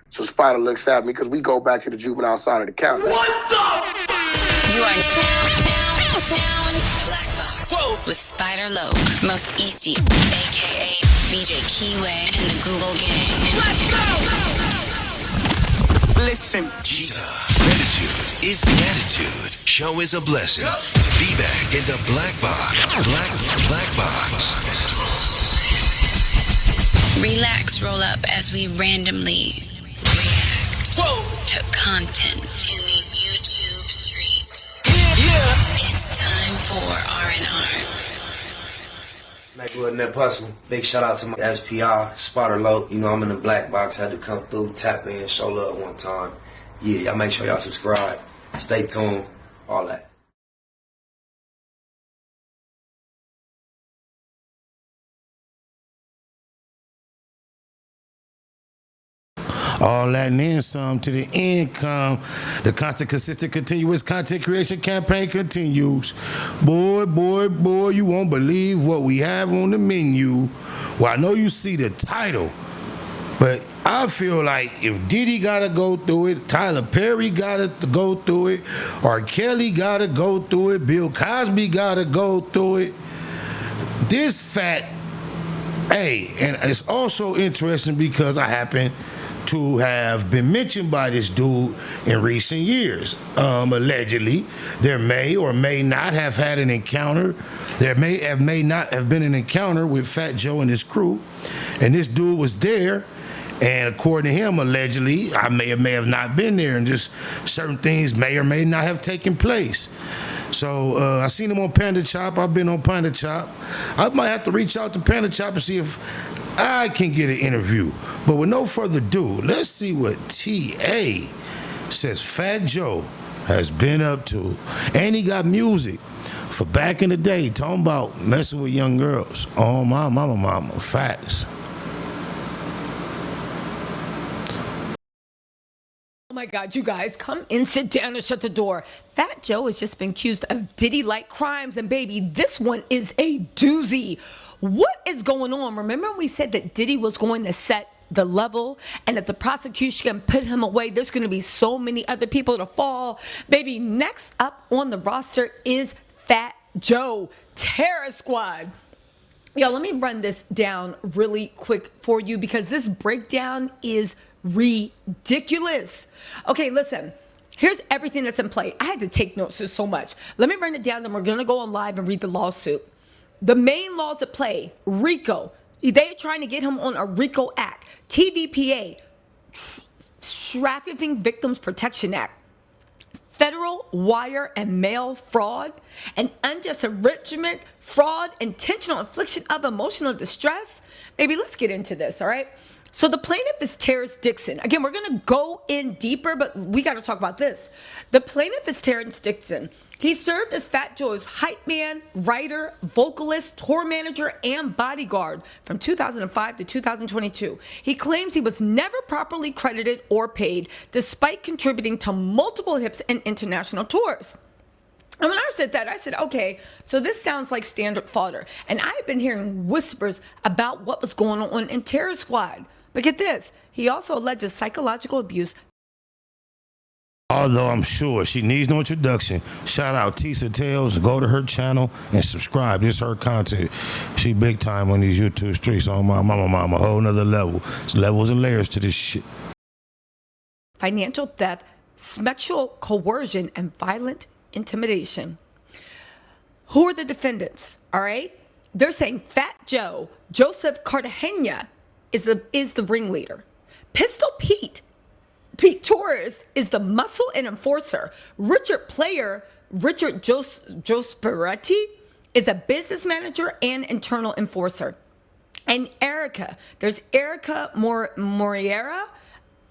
So Spider looks at me because we go back to the juvenile side of the counter. What the? You are now in the Black Box. Whoa. With Spider Loke, Most Easty, a.k.a. BJ Keyway, and the Google Gang. Let's go! Listen. Cheetah. Gratitude is the attitude. Show is a blessing. To be back in the Black Box. Black Box. Relax, roll up as we randomly react to content in these YouTube streets. Yeah. It's time for R&R. Smack with that hustle. Big shout out to my SPI, Spotter Low. You know I'm in the Black Box. Had to come through, tap in, show love one time. Yeah, y'all make sure y'all subscribe. Stay tuned. All that. All that and then some to the income. The constant, consistent, continuous content creation campaign continues. Boy, you won't believe what we have on the menu. Well, I know you see the title, but I feel like if Diddy gotta go through it, Tyler Perry gotta go through it, R. Kelly gotta go through it, Bill Cosby gotta go through it, this fat, hey, and it's also interesting because I happen to have been mentioned by this dude in recent years. Allegedly, there may or may not have had an encounter. There may not have been an encounter with Fat Joe and his crew, and this dude was there. And according to him, allegedly, I may have not been there, and just certain things may or may not have taken place. So I seen him on Panda Chop. I've been on Panda Chop. I might have to reach out to Panda Chop and see if I can get an interview. But with no further ado, let's see what TA says Fat Joe has been up to. And he got music for back in the day, talking about messing with young girls. Oh, my mama, facts. Oh my God, you guys, come in, sit down, and shut the door. Fat Joe has just been accused of Diddy-like crimes, and baby, this one is a doozy. What is going on? Remember we said that Diddy was going to set the level and that the prosecution can put him away? There's going to be so many other people to fall. Baby, next up on the roster is Fat Joe, Terror Squad. Yo, let me run this down really quick for you because this breakdown is ridiculous. Okay, listen. Here's everything that's in play. I had to take notes. There's so much. Let me run it down, then we're going to go on live and read the lawsuit. The main laws at play, RICO. They're trying to get him on a RICO Act. TVPA, Trafficking Victims Protection Act. Federal wire and mail fraud, and unjust enrichment, fraud, intentional infliction of emotional distress. Baby, let's get into this, all right? So the plaintiff is Terrence Dixon. Again, we're going to go in deeper, but we got to talk about this. The plaintiff is Terrence Dixon. He served as Fat Joe's hype man, writer, vocalist, tour manager, and bodyguard from 2005 to 2022. He claims he was never properly credited or paid, despite contributing to multiple hits and international tours. And when I said that, I said, okay, so this sounds like standard fodder. And I've been hearing whispers about what was going on in Terror Squad. But get this, he also alleges psychological abuse. Although I'm sure she needs no introduction. Shout out Tisa Tales. Go to her channel and subscribe. This is her content. She big time on these YouTube streets. On my mama, a whole nother level. There's levels and layers to this shit. Financial theft, sexual coercion, and violent intimidation. Who are the defendants? All right. They're saying Fat Joe, Joseph Cartagena, is the ringleader. Pistol Pete Torres is the muscle and enforcer. Richard Josperetti is a business manager and internal enforcer. And there's Erica Moriera,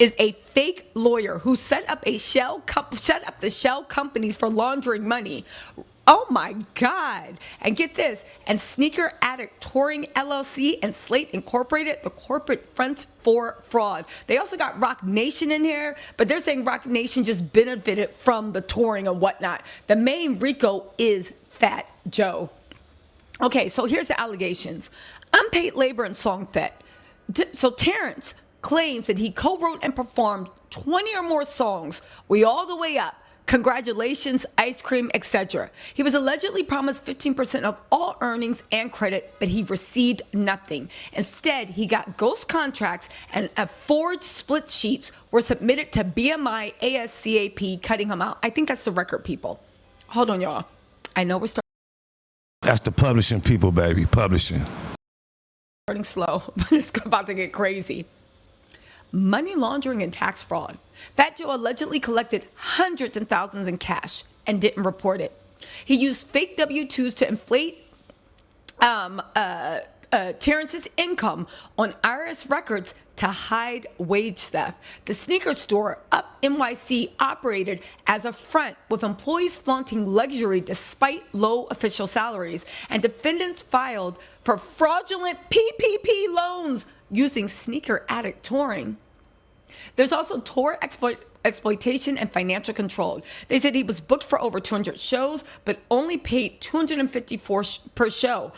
is a fake lawyer who set up the shell companies for laundering money. Oh my God. And get this, and Sneaker Addict Touring LLC and Slate Incorporated, the corporate front for fraud. They also got Rock Nation in here, but they're saying Rock Nation just benefited from the touring and whatnot. The main RICO is Fat Joe. Okay, so here's the allegations. Unpaid labor and song theft. So Terrence claims that he co-wrote and performed 20 or more songs, We All the Way Up, Congratulations, Ice Cream, etc. He was allegedly promised 15% of all earnings and credit, but he received nothing. Instead, he got ghost contracts and forged split sheets were submitted to BMI ASCAP, cutting him out. I think that's the record people. Hold on, y'all. I know we're That's the publishing people, baby. Publishing. starting slow, but it's about to get crazy. Money laundering and tax fraud. Fat Joe allegedly collected hundreds and thousands in cash and didn't report it. He used fake W-2s to inflate Terrence's income on IRS records to hide wage theft. The sneaker store Up NYC operated as a front, with employees flaunting luxury despite low official salaries, and defendants filed for fraudulent PPP loans using sneaker addict touring. There's also tour exploitation and financial control. They said he was booked for over 200 shows, but only paid $254 per show,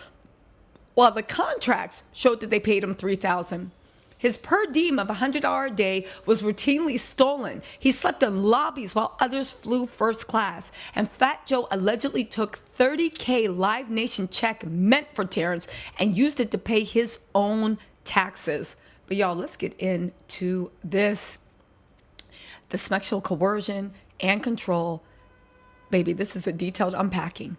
while the contracts showed that they paid him $3,000. His per diem of $100 a day was routinely stolen. He slept in lobbies while others flew first class. And Fat Joe allegedly took $30K Live Nation check meant for Terrence and used it to pay his own taxes. But y'all, let's get into this. The sexual coercion and control. Baby, this is a detailed unpacking.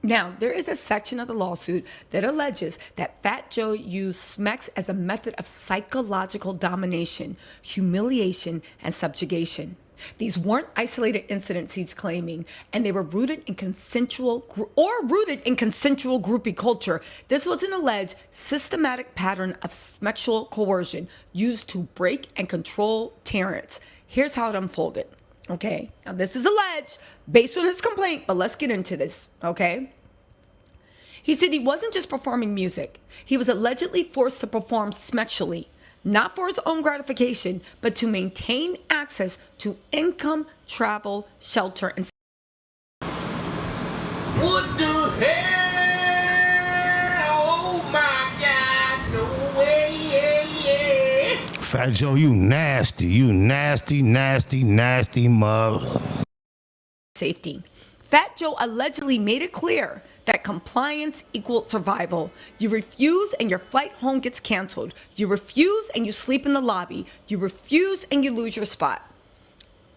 Now, there is a section of the lawsuit that alleges that Fat Joe used SMEX as a method of psychological domination, humiliation, and subjugation. These weren't isolated incidents, he's claiming, and they were rooted in consensual groupie culture. This was an alleged systematic pattern of sexual coercion used to break and control Terrence. Here's how it unfolded. Okay, now this is alleged based on his complaint, but let's get into this, okay? He said he wasn't just performing music. He was allegedly forced to perform sexually, not for his own gratification, but to maintain access to income, travel, shelter, and... What the hell? Oh my God, no way, yeah. Fat Joe, you nasty mother. Safety. Fat Joe allegedly made it clear that compliance equals survival. You refuse and your flight home gets canceled. You refuse and you sleep in the lobby. You refuse and you lose your spot.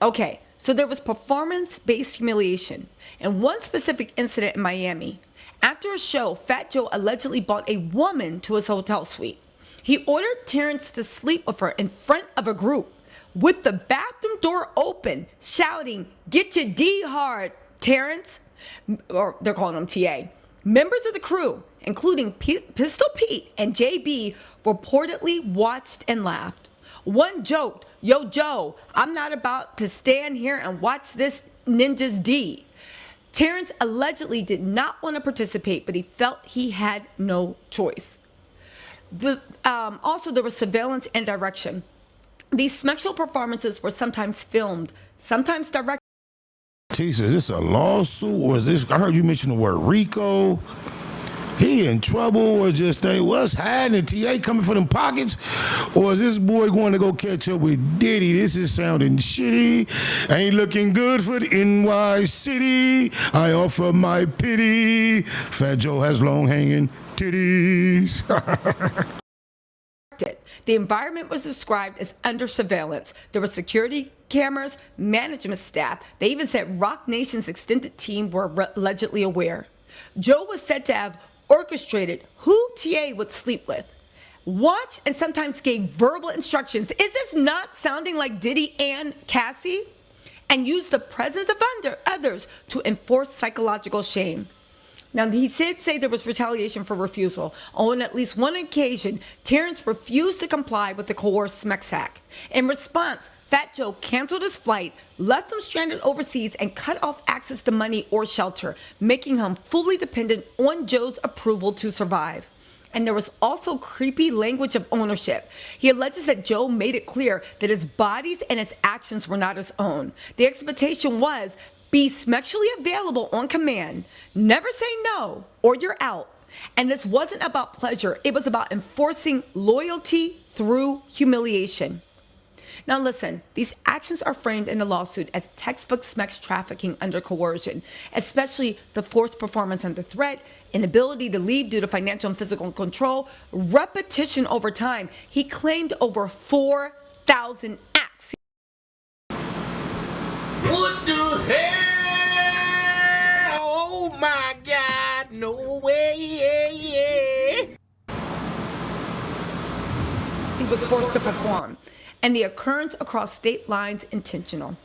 Okay, so there was performance-based humiliation. In one specific incident in Miami, after a show, Fat Joe allegedly brought a woman to his hotel suite. He ordered Terrence to sleep with her in front of a group with the bathroom door open, shouting, "Get your D hard, Terrence," or they're calling him TA. Members of the crew, including Pistol Pete and JB, reportedly watched and laughed. One joked, "Yo, Joe, I'm not about to stand here and watch this ninja's D." Terrence allegedly did not want to participate, but he felt he had no choice. Also, there was surveillance and direction. These sexual performances were sometimes filmed, sometimes directed. T, is this a lawsuit, or is this? I heard you mention the word Rico. He in trouble, or just what's happening? TA coming for them pockets, or is this boy going to go catch up with Diddy? This is sounding shitty. Ain't looking good for the NY City. I offer my pity. Fat Joe has long hanging titties. The environment was described as under surveillance. There were security cameras, management staff. They even said Rock Nation's extended team were allegedly aware. Joe was said to have orchestrated who TA would sleep with, watched and sometimes gave verbal instructions. Is this not sounding like Diddy and Cassie? And used the presence of others to enforce psychological shame. Now, he did say there was retaliation for refusal. On at least one occasion, Terrence refused to comply with the coerced SMEX hack. In response, Fat Joe canceled his flight, left him stranded overseas, and cut off access to money or shelter, making him fully dependent on Joe's approval to survive. And there was also creepy language of ownership. He alleges that Joe made it clear that his bodies and his actions were not his own. The expectation was be sexually available on command, never say no, or you're out. And this wasn't about pleasure. It was about enforcing loyalty through humiliation. Now listen, these actions are framed in the lawsuit as textbook sex trafficking under coercion, especially the forced performance under threat, inability to leave due to financial and physical control, repetition over time. He claimed over 4,000 acts. What the hell? Oh my God, no way, He was forced to perform, and the occurrence across state lines intentional.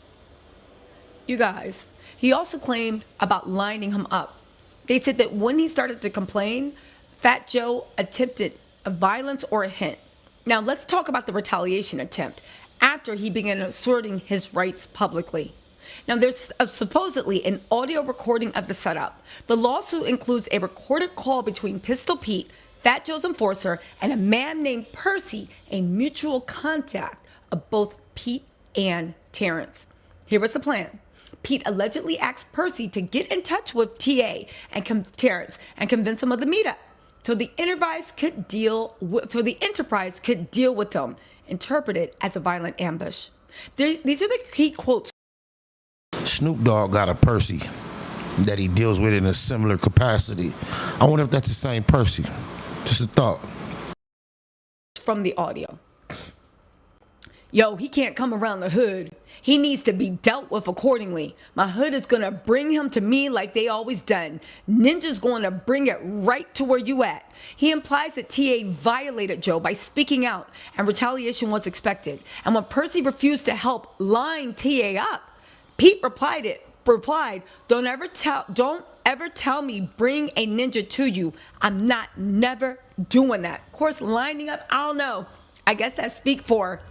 You guys, he also claimed about lining him up. They said that when he started to complain, Fat Joe attempted a violence or a hint. Now let's talk about the retaliation attempt after he began asserting his rights publicly. Now there's supposedly an audio recording of the setup. The lawsuit includes a recorded call between Pistol Pete, Fat Joe's enforcer, and a man named Percy, a mutual contact of both Pete and Terrence. Here was the plan. Pete allegedly asked Percy to get in touch with TA and Terrence and convince him of the meetup, so the Enterprise could deal with them, interpreted as a violent ambush. These are the key quotes. Snoop Dogg got a Percy that he deals with in a similar capacity. I wonder if that's the same Percy. Just a thought. From the audio. Yo, he can't come around the hood. He needs to be dealt with accordingly. My hood is gonna bring him to me like they always done. Ninja's gonna bring it right to where you at. He implies that TA violated Joe by speaking out, and retaliation was expected. And when Percy refused to help line TA up, Pete replied, don't ever tell me bring a ninja to you. I'm never doing that. Of course, lining up, I don't know. I guess that speak for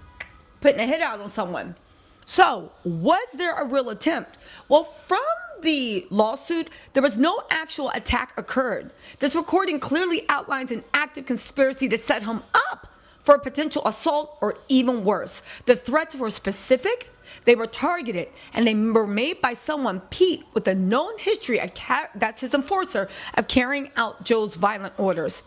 putting a hit out on someone. So, was there a real attempt? Well, from the lawsuit, there was no actual attack occurred. This recording clearly outlines an active conspiracy to set him up for a potential assault or even worse. The threats were specific, they were targeted, and they were made by someone, Pete, with a known history, that's his enforcer, of carrying out Joe's violent orders.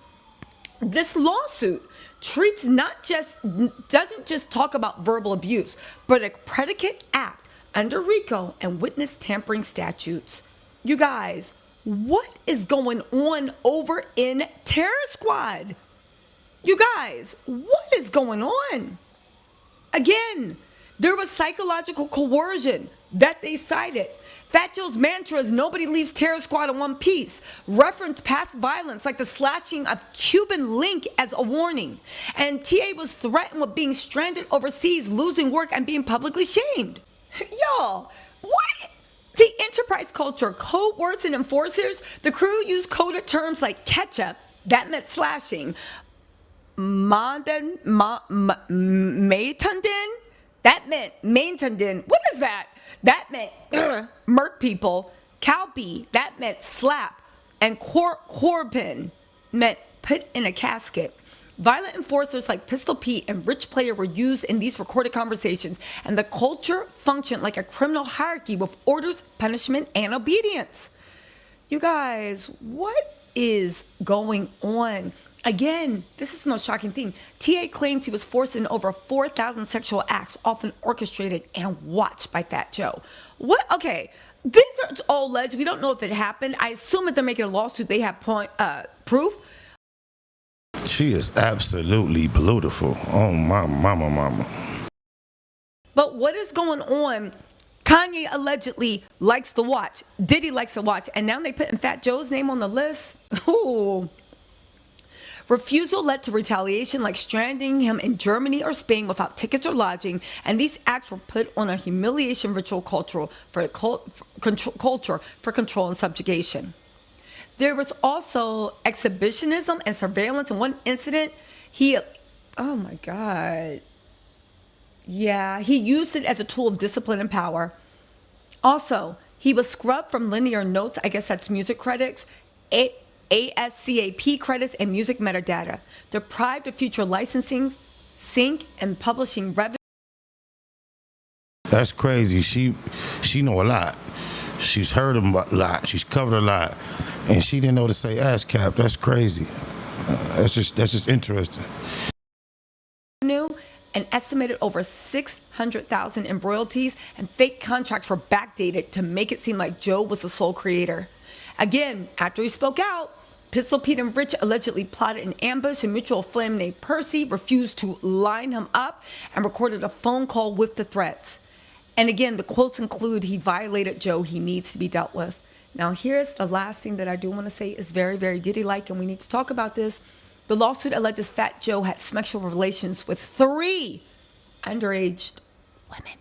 This lawsuit doesn't just talk about verbal abuse, but a predicate act under RICO and witness tampering statutes. You guys, what is going on over in Terror Squad? You guys, what is going on? Again, there was psychological coercion that they cited. Fat Joe's mantra is nobody leaves Terror Squad in one piece. Reference past violence like the slashing of Cuban Link as a warning. And TA was threatened with being stranded overseas, losing work, and being publicly shamed. Y'all, what? The enterprise culture, code words and enforcers, the crew used coded terms like ketchup, that meant slashing, Maitanden, that meant Maitanden. What is that? That meant murk people. Cowpea, that meant slap. And Corbin meant put in a casket. Violent enforcers like Pistol Pete and Rich Player were used in these recorded conversations, and the culture functioned like a criminal hierarchy with orders, punishment, and obedience. You guys, what is going on? Again, this is the most shocking thing. TA claims he was forced in over 4,000 sexual acts, often orchestrated and watched by Fat Joe. What? Okay, these are all alleged. We don't know if it happened. I assume that they're making a lawsuit. They have proof. She is absolutely beautiful. Oh, my mama. But what is going on? Kanye allegedly likes to watch. Diddy likes to watch. And now they putting Fat Joe's name on the list. Ooh. Refusal led to retaliation, like stranding him in Germany or Spain without tickets or lodging, and these acts were put on a humiliation ritual culture for control and subjugation. There was also exhibitionism and surveillance. In one incident, oh my God. Yeah, he used it as a tool of discipline and power. Also, he was scrubbed from linear notes, I guess that's music credits, ASCAP credits, and music metadata, deprived of future licensing, sync, and publishing revenue. That's crazy. She know a lot. She's heard him a lot. She's covered a lot. And she didn't know to say ass cap. That's crazy. That's just interesting. An estimated over $600,000 in royalties, and fake contracts were backdated to make it seem like Joe was the sole creator. Again, after he spoke out, Pistol Pete and Rich allegedly plotted an ambush, and mutual flame named Percy refused to line him up and recorded a phone call with the threats. And again, the quotes include, "He violated Joe, he needs to be dealt with." Now, here's the last thing that I do want to say is very, very Diddy-like, and we need to talk about this. The lawsuit alleges Fat Joe had sexual relations with 3 underage women.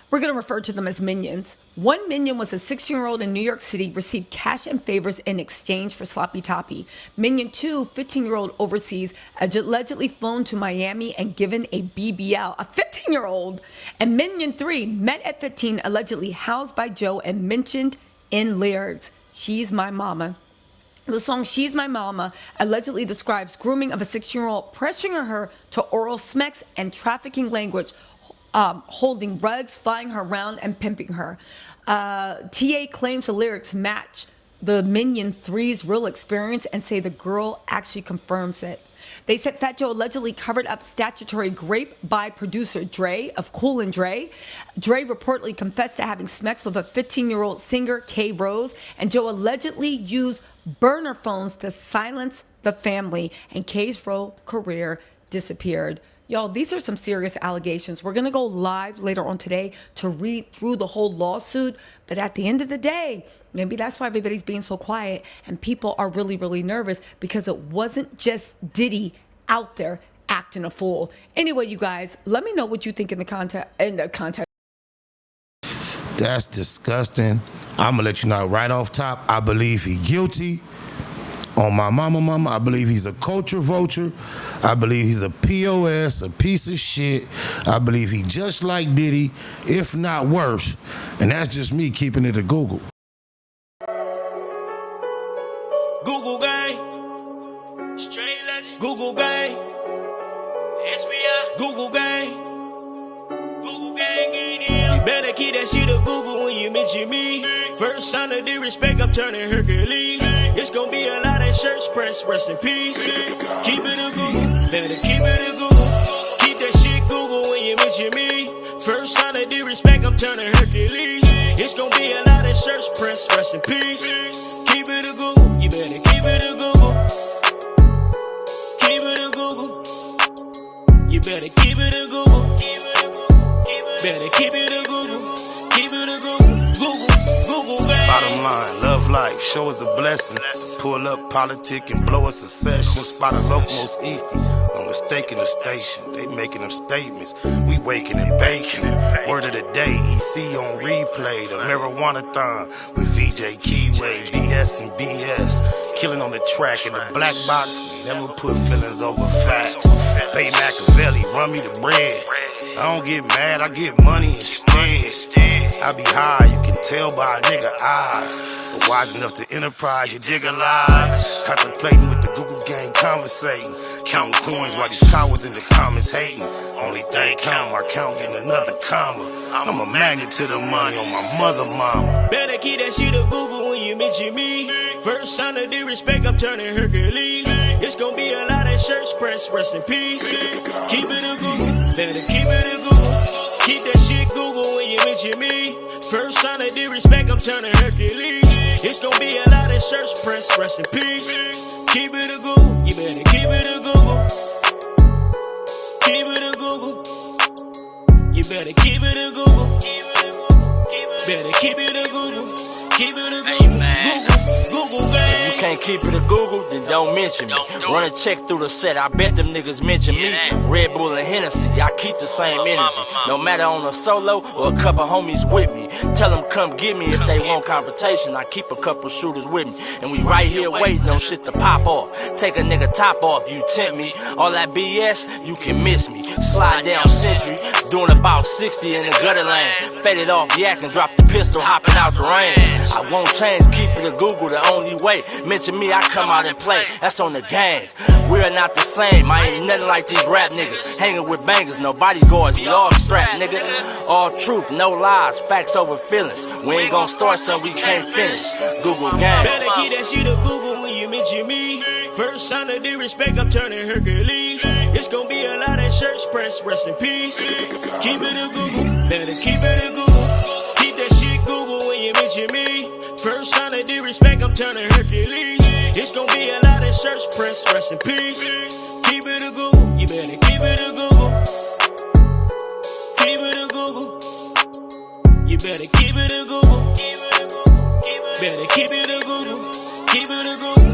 We're going to refer to them as minions. One minion was a 16-year-old in New York City, received cash and favors in exchange for sloppy toppy. Minion 2, 15-year-old overseas, allegedly flown to Miami and given a BBL, a 15-year-old. And Minion 3, met at 15, allegedly housed by Joe and mentioned in lyrics, "She's my mama." The song "She's My Mama" allegedly describes grooming of a 16-year-old, pressuring her to oral smacks and trafficking language, holding rugs, flying her around, and pimping her. TA claims the lyrics match the Minion 3's real experience and say the girl actually confirms it. They said Fat Joe allegedly covered up Statutory grape by producer Dre of Cool and Dre. Dre reportedly confessed to having sex with a 15-year-old singer, K. Rose, and Joe allegedly used burner phones to silence the family, and K's career disappeared. Y'all, these are some serious allegations. We're going to go live later on today to read through the whole lawsuit. But at the end of the day, maybe that's why everybody's being so quiet and people are really, really nervous, because it wasn't just Diddy out there acting a fool. Anyway, you guys, let me know what you think in the context. That's disgusting. I'm going to let you know right off top, I believe he's guilty. On my mama, I believe he's a culture vulture. I believe he's a POS, a piece of shit. I believe he just like Diddy, if not worse. And that's just me keeping it a Google. Google gang, straight legend. Google gang, SBI. Google gang, Google gang in here. You better keep that shit a Google when you mention me. First sign of disrespect, I'm turning Hercules. It's gonna be a lot of shirts pressed, rest in peace. Keep it a Google, better keep it a Google. Keep that shit Google when you mention me. First sign of disrespect, I'm turning Hercules. It's gonna be a lot of shirts pressed, rest in peace. Keep it a Google, you better keep it a Google. Keep it a Google. You better keep it a Google. Better keep it a Google. Keep it a Google. Google, baby. Bottom line, love life, show us a blessing. Pull up politic and blow us a session. Spot a locomost easty, no mistake in the station. They making them statements, we waking and baking. Word of the day, EC on replay. The marijuana-thon with VJ Keyway, BS and BS. Killing on the track in the black box, we never put feelings over facts. Bay Machiavelli, run me the bread. I don't get mad, I get money instead. I be high, you can tell by a nigga eyes. But wise enough to enterprise, you dig a lies. Contemplating with the Google gang, conversating. Counting coins while these cowards in the comments hating. Only thing count, my count getting another comma. I'm a magnet to the money on my mama. Better keep that shit a Google when you mention me. First sign of disrespect, I'm turning Hercules. It's gonna be a lot of shirts pressed, rest in peace. Keep it a Google, better keep it a Google. Keep that shit Google when you mention me. First sign of disrespect, I'm turning Hercules. It's gonna be a lot of shirts pressed, rest in peace. Keep it a Google, you better keep it a Google. Keep it a Google. You better keep it a Google. Better keep it a Google. Keep it a Google. Google, gang. If you can't keep it a Google, then don't mention me. Run a check through the set, I bet them niggas mention me. Red Bull and Hennessy, I keep the same energy. No matter on a solo or a couple homies with me. Tell them come get me if they want confrontation. I keep a couple shooters with me. And we right here waiting on shit to pop off. Take a nigga top off, you tempt me. All that BS, you can miss me. Slide down Century, doing about 60 in the gutter lane. Faded off yak and drop the pistol, hopping out the rain. I won't change, keep it a Google the only way. Mention me, I come out and play. That's on the gang. We're not the same. I ain't nothing like these rap niggas. Hanging with bangers, no bodyguards, we all strapped, nigga. All truth, no lies, facts over feelings. We ain't gon' start something we can't finish. Google gang. Better keep that shit a Google when you mention me. First sign of disrespect, I'm turning Hercules. It's gonna be a lot of church press, rest in peace. Keep it a Google, better keep it a Google. Keep that shit Google when you mention me. First sign of disrespect, I'm turning Hercules. It's gonna be a lot of church press, rest in peace. Keep it a Google, you better keep it a Google. Keep it a Google. You better keep it a Google. Better keep it a Google. Keep it a Google.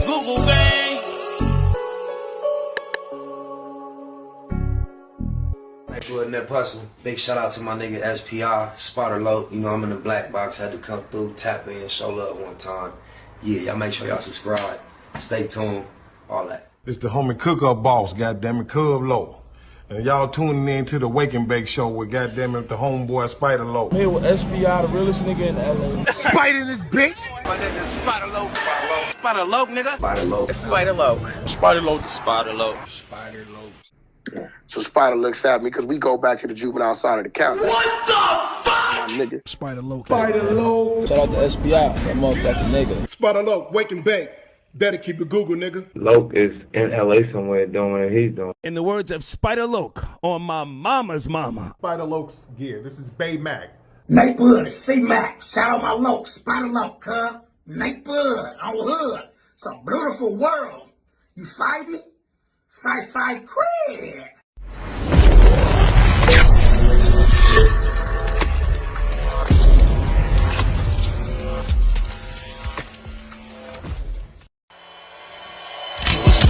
Google gang. SUED in that hustle. Big shout out to my nigga SPI, Spotter Low. You know I'm in the black box, had to come through, tap in, show love one time. Yeah, y'all make sure y'all subscribe. Stay tuned, all that. It's the homie cook-up boss, goddammit, Cub Low. And y'all tuning in to the Wake and Bake Show with goddammit the homeboy Spider Low. Here with SPI, the realest nigga in LA. Spider this bitch! My name is Spider Low. Spider Low, nigga. Spider Low. Spider Low. Spider Low. Spider Low. Spider Low. So Spider looks at me because we go back to the juvenile side of the county. What the fuck? My nigga. Spider Low. Spider Low. Shout out to SPI, that motherfucking nigga. Spider Low, Wake and Bake. Better keep it Google, nigga. Loke is in LA somewhere doing what he's doing. In the words of Spider Loke on my mama's mama. Spider Loke's gear. This is Bay Mac. Nate Blood, C-Mac. Shout out my Loke, Spider Loke, huh? Nate Blood on hood. It's a beautiful world. You fight me? Fight, cred.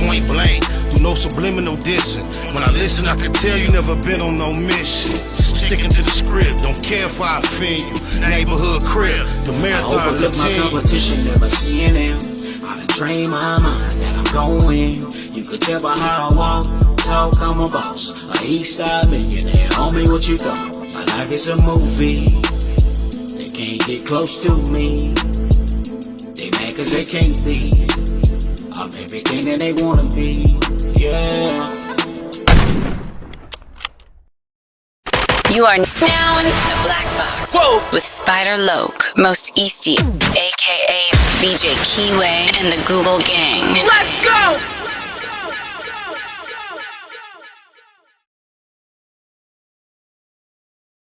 Point blank, do no subliminal dissing. When I listen, I can tell you never been on no mission. Sticking to the script, don't care if I offend you. Neighborhood crib, the marathon I overlook my competition, never seeing them. I done trained my mind that I'm going. You could tell by how I walk, talk, I'm a boss. A east side millionaire, homie, what you thought? My life is a movie. They can't get close to me. They mad cause they can't be. I'm everything that they wanna be, yeah. You are now in the Black Box. Whoa. With Spider Loke, Most Easty, aka BJ Keyway, and the Google Gang. Let's go!